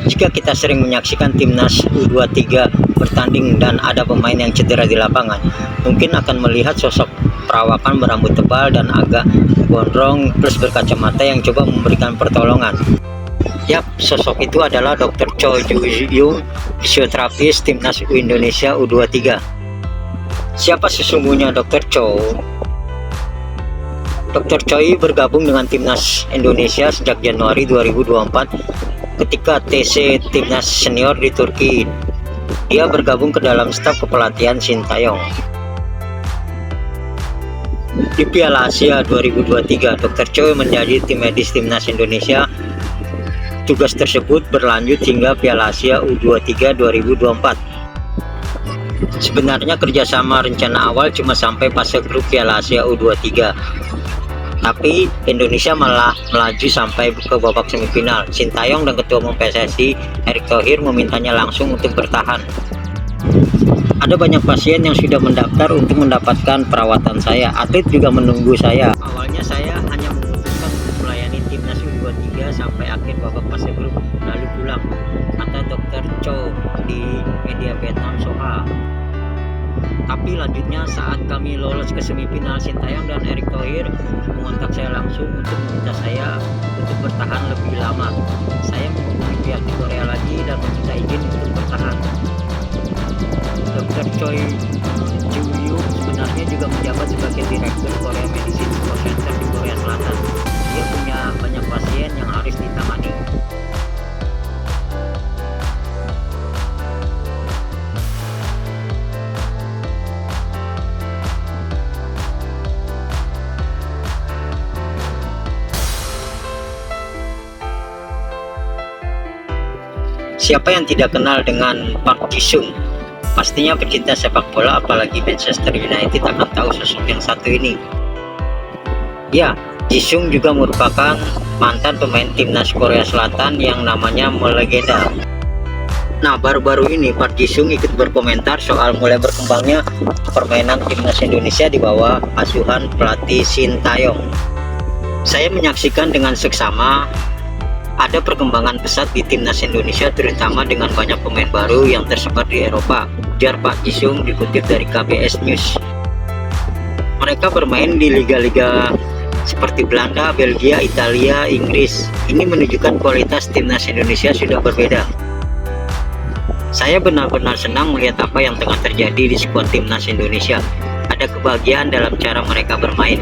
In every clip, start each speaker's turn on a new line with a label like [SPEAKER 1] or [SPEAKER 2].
[SPEAKER 1] Jika kita sering menyaksikan timnas U23 bertanding dan ada pemain yang cedera di lapangan, mungkin akan melihat sosok perawakan berambut tebal dan agak gondrong plus berkacamata yang coba memberikan pertolongan. Yap, sosok itu adalah Dr. Cho Ju-Yung, fisioterapis timnas Indonesia U23. Siapa sesungguhnya Dr. Cho? Dr. Choi bergabung dengan timnas Indonesia sejak Januari 2024 ketika TC timnas senior di Turki. Dia bergabung ke dalam staf kepelatihan Sintayong. Di Piala Asia 2023, Dr. Choi menjadi tim medis timnas Indonesia. Tugas tersebut berlanjut hingga Piala Asia U23 2024. Sebenarnya kerjasama rencana awal cuma sampai fase grup Piala Asia U23, tapi Indonesia malah melaju sampai ke babak semifinal. Sintayong dan Ketua Umum PSSI Erick Thohir memintanya langsung untuk bertahan. Ada banyak pasien yang sudah mendaftar untuk mendapatkan perawatan saya. Atlet juga menunggu saya. Awalnya saya hanya memutuskan untuk melayani timnas U23 sampai akhir babak fase grup lalu pulang, kata Dr. Cho di media Vietnam Soha. Tapi lanjutnya saat kami lolos ke semifinal, Sintayong dan Erick Thohir mengontak saya langsung untuk meminta saya untuk bertahan lebih lama. Saya menghubungi pihak di Korea lagi dan meminta izin untuk bertahan. Dr. Choi Ju-Yung sebenarnya juga menjabat sebagai Direktur Korea Medicine Support Center di Korea Selatan. Dia punya banyak pasien yang harus ditangani. Siapa yang tidak kenal dengan Park Ji-sung? Pastinya pecinta sepak bola apalagi Manchester United akan tahu sosok yang satu ini. Ya, Ji-sung juga merupakan mantan pemain timnas Korea Selatan yang namanya melegenda. Nah, baru-baru ini Park Ji-sung ikut berkomentar soal mulai berkembangnya permainan timnas Indonesia di bawah asuhan pelatih Sintayong. Saya menyaksikan dengan seksama ada perkembangan pesat di timnas Indonesia, terutama dengan banyak pemain baru yang tersebar di Eropa, ujar Pak Ji-sung dikutip dari KBS News. Mereka bermain di liga-liga seperti Belanda, Belgia, Italia, Inggris. Ini menunjukkan kualitas timnas Indonesia sudah berbeda. Saya benar-benar senang melihat apa yang tengah terjadi di skuad timnas Indonesia. Ada kebahagiaan dalam cara mereka bermain.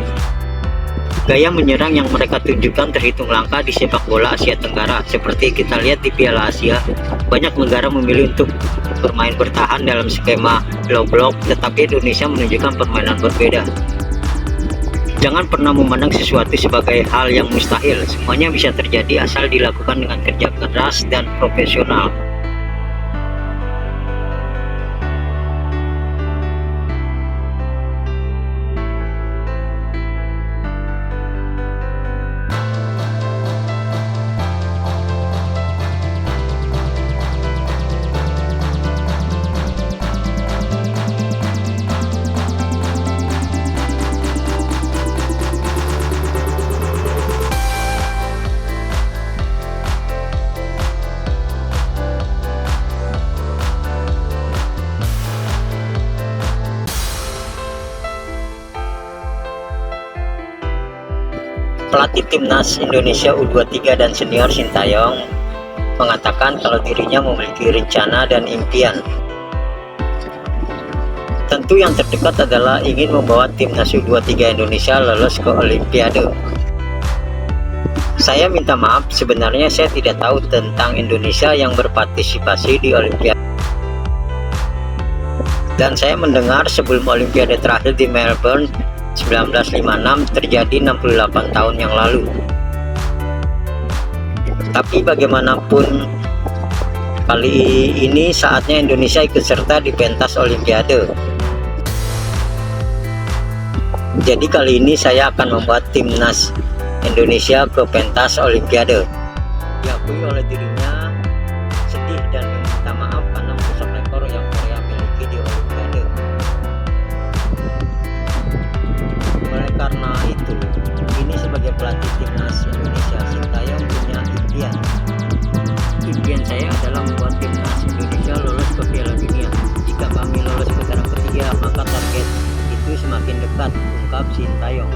[SPEAKER 1] Gaya menyerang yang mereka tunjukkan terhitung langka di sepak bola Asia Tenggara. Seperti kita lihat di Piala Asia, banyak negara memilih untuk bermain bertahan dalam skema low block, tetapi Indonesia menunjukkan permainan berbeda. Jangan pernah memandang sesuatu sebagai hal yang mustahil. Semuanya bisa terjadi asal dilakukan dengan kerja keras dan profesional. Pelatih timnas Indonesia U23 dan senior Sintayong mengatakan kalau dirinya memiliki rencana dan impian. Tentu yang terdekat adalah ingin membawa timnas U23 Indonesia lolos ke Olimpiade. Saya minta maaf, sebenarnya saya tidak tahu tentang Indonesia yang berpartisipasi di Olimpiade. Dan saya mendengar sebelum Olimpiade terakhir di Melbourne 1956 terjadi 68 tahun yang lalu. Tapi bagaimanapun, kali ini saatnya Indonesia ikut serta di pentas Olimpiade. Jadi kali ini saya akan membuat timnas Indonesia ke pentas Olimpiade. Diakui oleh dirinya sedih dan meminta maaf karena merusak rekor yang Korea miliki di Olimpiade. Oleh karena itu, ini sebagai pelatih timnas Indonesia, Sintayong punya impian. Impian saya lekat, ungkap Sintayong.